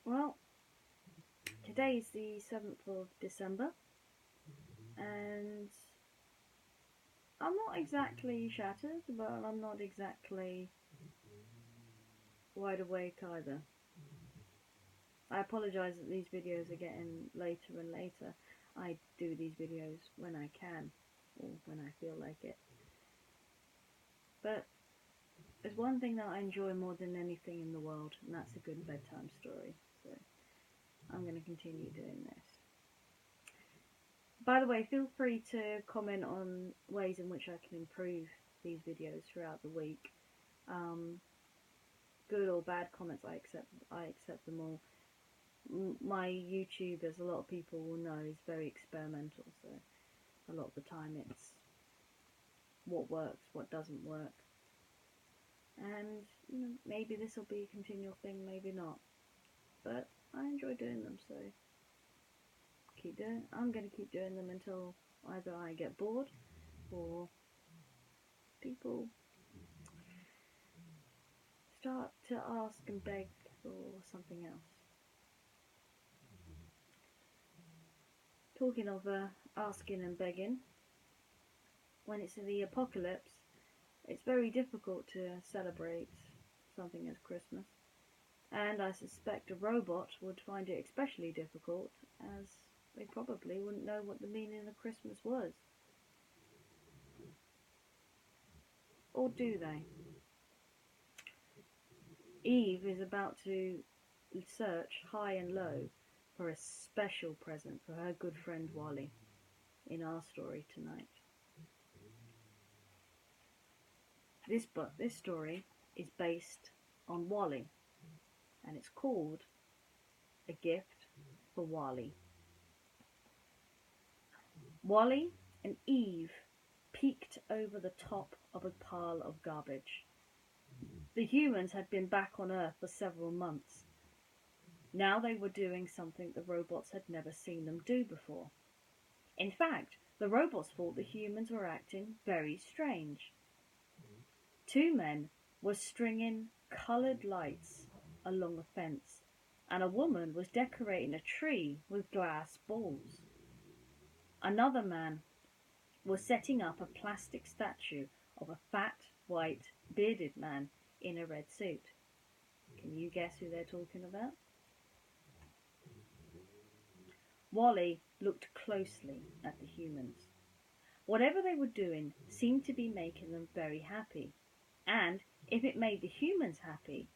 Well, today is the 7th of December, and I'm not exactly shattered, but I'm not exactly wide awake either. I apologise that these videos are getting later and later. I do these videos when I can, or when I feel like it. But there's one thing that I enjoy more than anything in the world, and that's a good bedtime story. So I'm going to continue doing this. By the way, feel free to comment on ways in which I can improve these videos throughout the week. Good or bad comments, I accept them all. My YouTube, as a lot of people will know, is very experimental, so a lot of the time it's what works, what doesn't work. And maybe this will be a continual thing, maybe not. But I enjoy doing them, so I'm going to keep doing them until either I get bored or people start to ask and beg for something else. Talking of asking and begging, when it's the apocalypse, it's very difficult to celebrate something as Christmas. And I suspect a robot would find it especially difficult, as they probably wouldn't know what the meaning of Christmas was. Or do they? Eve is about to search high and low for a special present for her good friend WALL-E in our story tonight. This story is based on WALL-E, and it's called A Gift for WALL-E. WALL-E and Eve peeked over the top of a pile of garbage. The humans had been back on Earth for several months. Now they were doing something the robots had never seen them do before. In fact, the robots thought the humans were acting very strange. Two men were stringing coloured lights along a fence, and a woman was decorating a tree with glass balls. Another man was setting up a plastic statue of a fat, white, bearded man in a red suit. Can you guess who they're talking about? WALL-E looked closely at the humans. Whatever they were doing seemed to be making them very happy, and if it made the humans happy,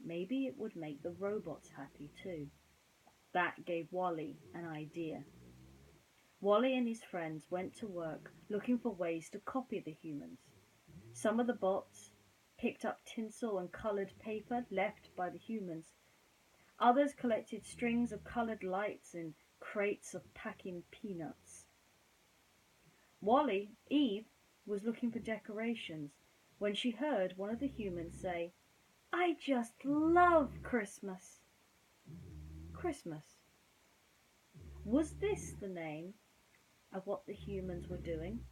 maybe it would make the robots happy too. That gave WALL-E an idea. WALL-E and his friends went to work looking for ways to copy the humans. Some of the bots picked up tinsel and coloured paper left by the humans. Others collected strings of coloured lights and crates of packing peanuts. Eve was looking for decorations when she heard one of the humans say, "I just love Christmas." Christmas. Was this the name of what the humans were doing?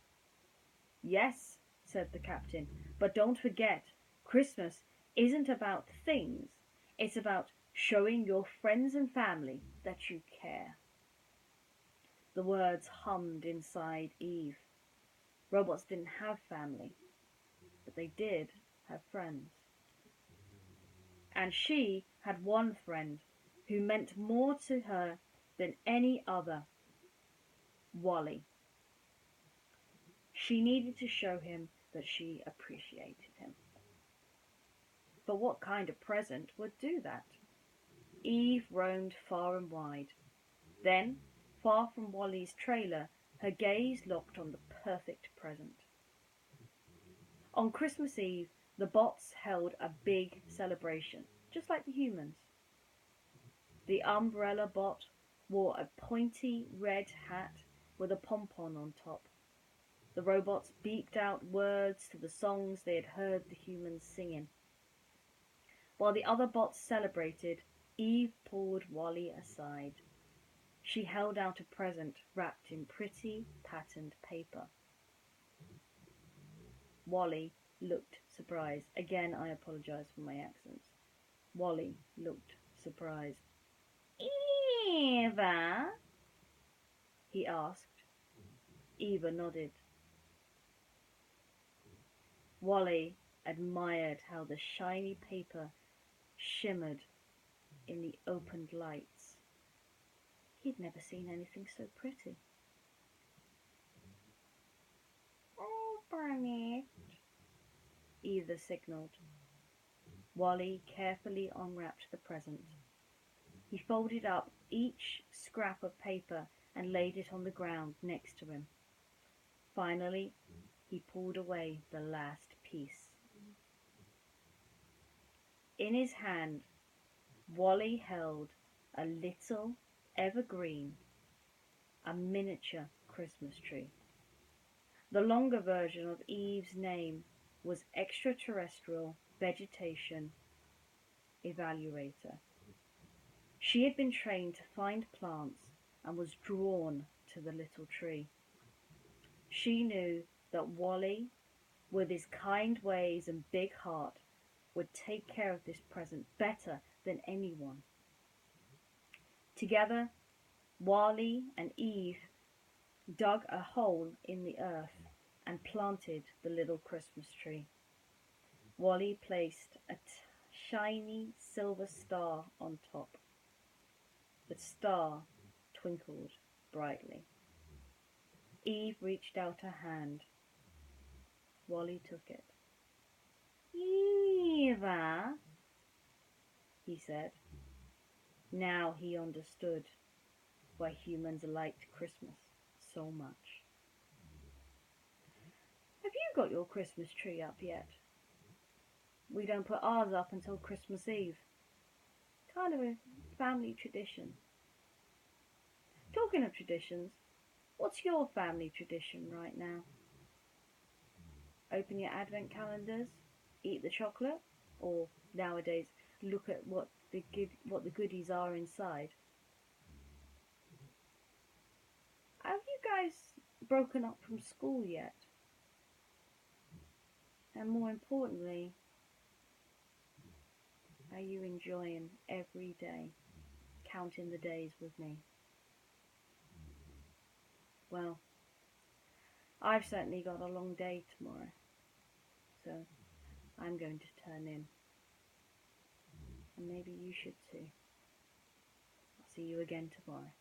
"Yes," said the captain, "but don't forget, Christmas isn't about things. It's about showing your friends and family that you care." The words hummed inside Eve. Robots didn't have family, but they did have friends. And she had one friend who meant more to her than any other, WALL-E. She needed to show him that she appreciated him. But what kind of present would do that? Eve roamed far and wide. Then, far from WALL-E's trailer, her gaze locked on the perfect present. On Christmas Eve, the bots held a big celebration, just like the humans. The umbrella bot wore a pointy red hat with a pompon on top. The robots beeped out words to the songs they had heard the humans singing. While the other bots celebrated, Eve pulled WALL-E aside. She held out a present wrapped in pretty patterned paper. WALL-E looked surprised. Again, I apologise for my accents. WALL-E looked surprised. Eva? He asked. Eva nodded. WALL-E admired how the shiny paper shimmered in the opened lights. He'd never seen anything so pretty. Open it, Eva signaled. WALL-E carefully unwrapped the present. He folded up each scrap of paper and laid it on the ground next to him. Finally, he pulled away the last piece. In his hand, WALL-E held a little evergreen, a miniature Christmas tree. The longer version of Eve's name was Extraterrestrial Vegetation Evaluator. She had been trained to find plants and was drawn to the little tree. She knew that WALL-E, with his kind ways and big heart, would take care of this present better than anyone. Together, WALL-E and Eve dug a hole in the earth and planted the little Christmas tree. WALL-E placed a shiny silver star on top. The star twinkled brightly. Eve reached out her hand. WALL-E took it. Eva, he said. Now he understood why humans liked Christmas so much. Have you got your Christmas tree up yet? We don't put ours up until Christmas Eve. Kind of a family tradition. Talking of traditions, what's your family tradition right now? Open your advent calendars, eat the chocolate, or nowadays look at what the goodies are inside. Have you guys broken up from school yet? And more importantly, are you enjoying every day, counting the days with me? Well, I've certainly got a long day tomorrow, so I'm going to turn in. And maybe you should too. I'll see you again tomorrow.